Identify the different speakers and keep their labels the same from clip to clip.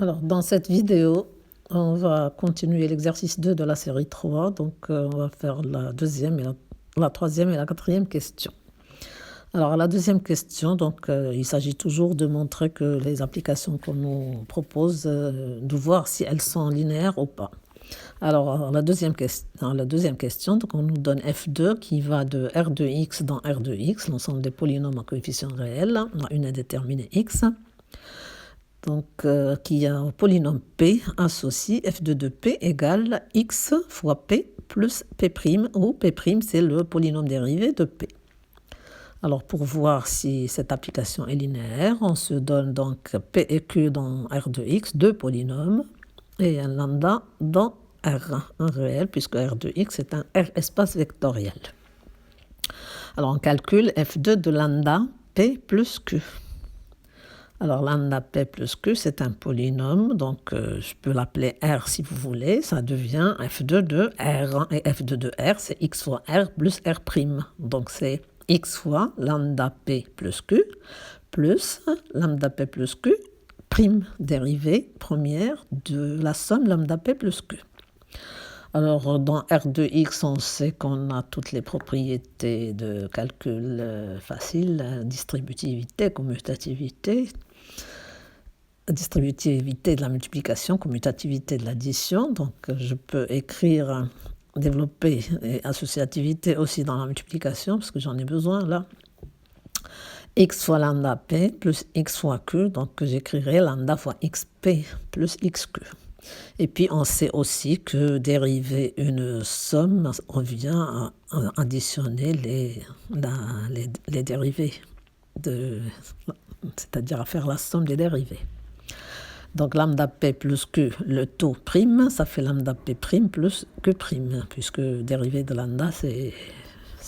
Speaker 1: Alors, dans cette vidéo, on va continuer l'exercice 2 de la série 3. Donc, on va faire la deuxième, la troisième et la quatrième question. Alors, la deuxième question, donc, il s'agit toujours de montrer que les applications qu'on nous propose, de voir si elles sont linéaires ou pas. Alors, la deuxième question, donc, on nous donne f2 qui va de r de x dans r de x, l'ensemble des polynômes à coefficients réels, à une indéterminée x. Donc, qui a un polynôme P associé f2 de P égale x fois P plus P', où P' c'est le polynôme dérivé de P. Alors, pour voir si cette application est linéaire, on se donne donc P et Q dans R de x, deux polynômes, et un lambda dans R, un réel, puisque R de x est un R espace vectoriel. Alors, on calcule f2 de lambda P plus Q. Alors, lambda P plus Q, c'est un polynôme, donc je peux l'appeler R si vous voulez, ça devient f2 de R, et f2 de R, c'est x fois R plus R', donc c'est x fois lambda P plus Q, plus lambda P plus Q, prime dérivée première de la somme lambda P plus Q. Alors, dans R de x, on sait qu'on a toutes les propriétés de calcul facile, distributivité, commutativité, distributivité de la multiplication, commutativité de l'addition. Donc, je peux écrire, développer et associativité aussi dans la multiplication, parce que j'en ai besoin là. X fois lambda P plus X fois Q, donc j'écrirai lambda fois XP plus XQ. Et puis, on sait aussi que dériver une somme, on vient à additionner les dérivés, c'est-à-dire à faire la somme des dérivés. Donc, lambda P plus Q, le taux prime, ça fait lambda P prime plus Q prime, puisque dérivé de lambda, c'est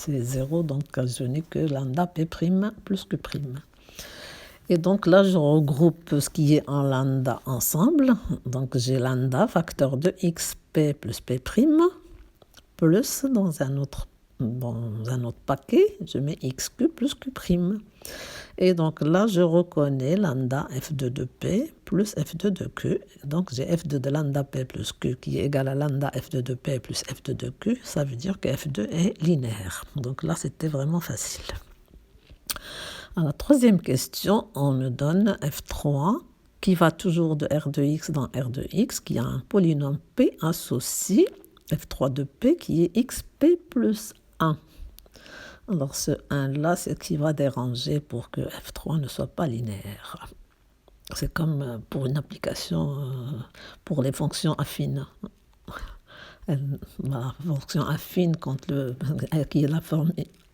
Speaker 1: 0, donc je n'ai que lambda P prime plus Q prime. Et donc là, je regroupe ce qui est en lambda ensemble. Donc j'ai lambda facteur de xp plus p', plus dans un autre paquet, je mets xq plus q'. Et donc là, je reconnais lambda f2 de p plus f2 de q. Donc j'ai f2 de lambda p plus q qui est égal à lambda f2 de p plus f2 de q. Ça veut dire que f2 est linéaire. Donc là, c'était vraiment facile. À la troisième question, on me donne f3 qui va toujours de r de x dans r de x, qui a un polynôme p associé, f3 de p qui est xp plus 1. Alors ce 1-là, c'est ce qui va déranger pour que f3 ne soit pas linéaire. C'est comme pour une application pour les fonctions affines. La fonction affine qui est la forme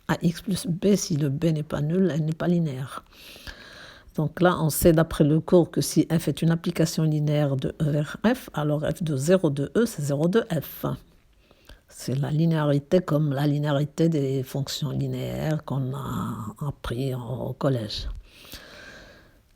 Speaker 1: ax plus b, si le b n'est pas nul, elle n'est pas linéaire. Donc là, on sait d'après le cours que si f est une application linéaire de E vers f, alors f de 0 de E, c'est 0 de f. C'est la linéarité comme la linéarité des fonctions linéaires qu'on a appris au collège.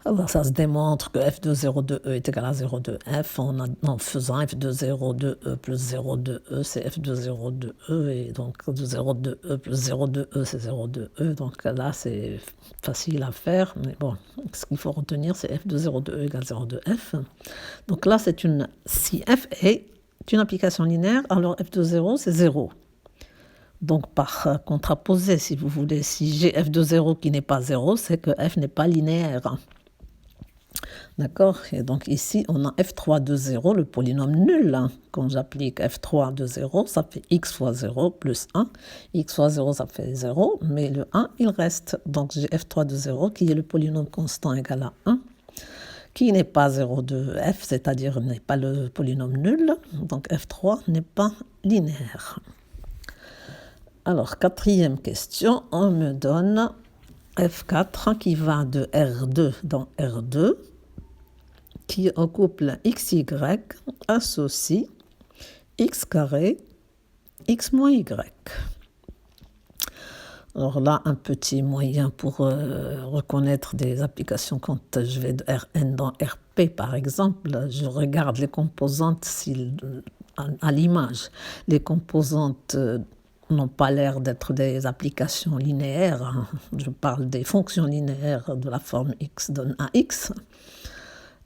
Speaker 1: Alors ça se démontre que f de 0 de E est égal à 0 de f en faisant f de 0 de E plus 0 de E, c'est f de 0 de E, et donc de 0 de E plus 0 de E, c'est 0 de E. Donc là, c'est facile à faire, mais bon, ce qu'il faut retenir, c'est f de 0 de E égale 0 de f. Donc là, si f est une application linéaire, alors f de 0, c'est 0. Donc par contraposé, si vous voulez, si j'ai f de 0 qui n'est pas 0, c'est que f n'est pas linéaire. D'accord? Et donc ici, on a f3 de 0, le polynôme nul. Quand j'applique f3 de 0, ça fait x fois 0 plus 1. X fois 0, ça fait 0, mais le 1, il reste. Donc j'ai f3 de 0 qui est le polynôme constant égal à 1, qui n'est pas 0 de f, c'est-à-dire n'est pas le polynôme nul. Donc f3 n'est pas linéaire. Alors, quatrième question, on me donne f4 qui va de R2 dans R2, qui est un couple XY associé x carré x moins y. Alors là, un petit moyen pour reconnaître des applications quand je vais de Rn dans Rp, par exemple, je regarde les composantes à l'image. Les composantes n'ont pas l'air d'être des applications linéaires. Je parle des fonctions linéaires de la forme x donne à x.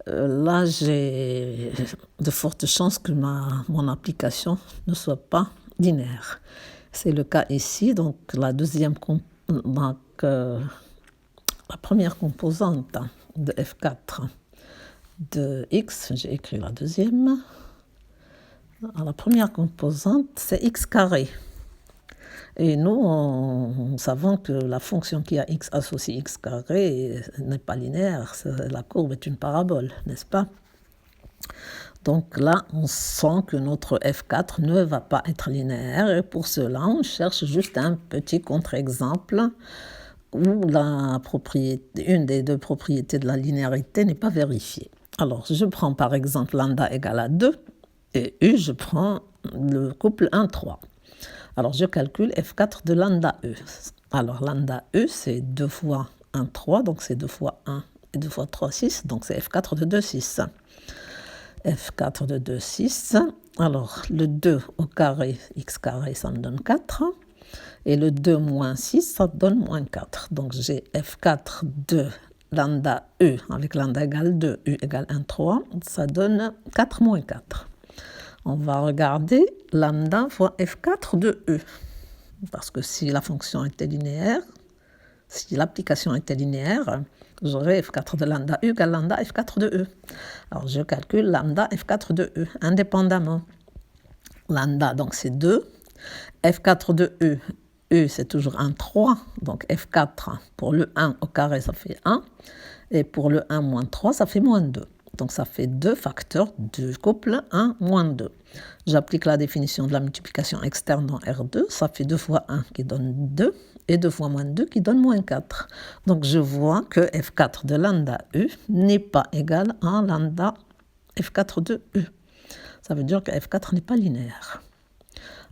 Speaker 1: Là, j'ai de fortes chances que mon application ne soit pas linéaire. C'est le cas ici, donc la première composante de F4 de x, j'ai écrit la deuxième. Alors, la première composante, c'est x carré. Et nous savons que la fonction qui a x associé x carré n'est pas linéaire. La courbe est une parabole, n'est-ce pas? Donc là, on sent que notre F4 ne va pas être linéaire. Et pour cela, on cherche juste un petit contre-exemple où une des deux propriétés de la linéarité n'est pas vérifiée. Alors, je prends par exemple lambda égale à 2 et U, je prends le couple 1, 3. Alors, je calcule F4 de lambda E. Alors, lambda E, c'est 2 fois 1, 3, donc c'est 2 fois 1 et 2 fois 3, 6, donc c'est F4 de 2, 6. F4 de 2, 6. Alors, le 2 au carré, x carré, ça me donne 4. Et le 2 moins 6, ça donne moins 4. Donc, j'ai F4 de lambda E avec lambda égale 2, U égale 1, 3. Ça donne 4 moins 4. On va regarder lambda fois F4 de E. Parce que si la fonction était linéaire, si l'application était linéaire, j'aurais F4 de lambda U égale lambda F4 de E. Alors, je calcule lambda F4 de E, indépendamment. Lambda, donc c'est 2. F4 de E, E c'est toujours 1, 3. Donc F4 pour le 1 au carré, ça fait 1. Et pour le 1 moins 3, ça fait moins 2. Donc ça fait 2 facteurs du couple 1 moins 2. J'applique la définition de la multiplication externe dans R2. Ça fait 2 fois 1 qui donne 2 et 2 fois moins 2 qui donne moins 4. Donc je vois que F4 de lambda U n'est pas égal à lambda F4 de U. Ça veut dire que F4 n'est pas linéaire.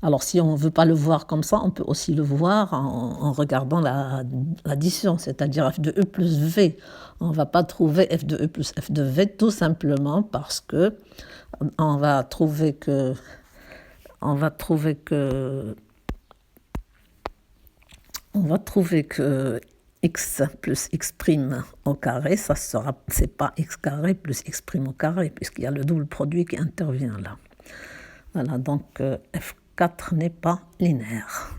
Speaker 1: Alors, si on ne veut pas le voir comme ça, on peut aussi le voir en regardant l'addition, c'est-à-dire f de e plus v. On ne va pas trouver f de e plus f de v tout simplement parce que on va trouver que x plus x' au carré, c'est pas x carré plus x' au carré, puisqu'il y a le double produit qui intervient là. Voilà, donc F4 n'est pas linéaire.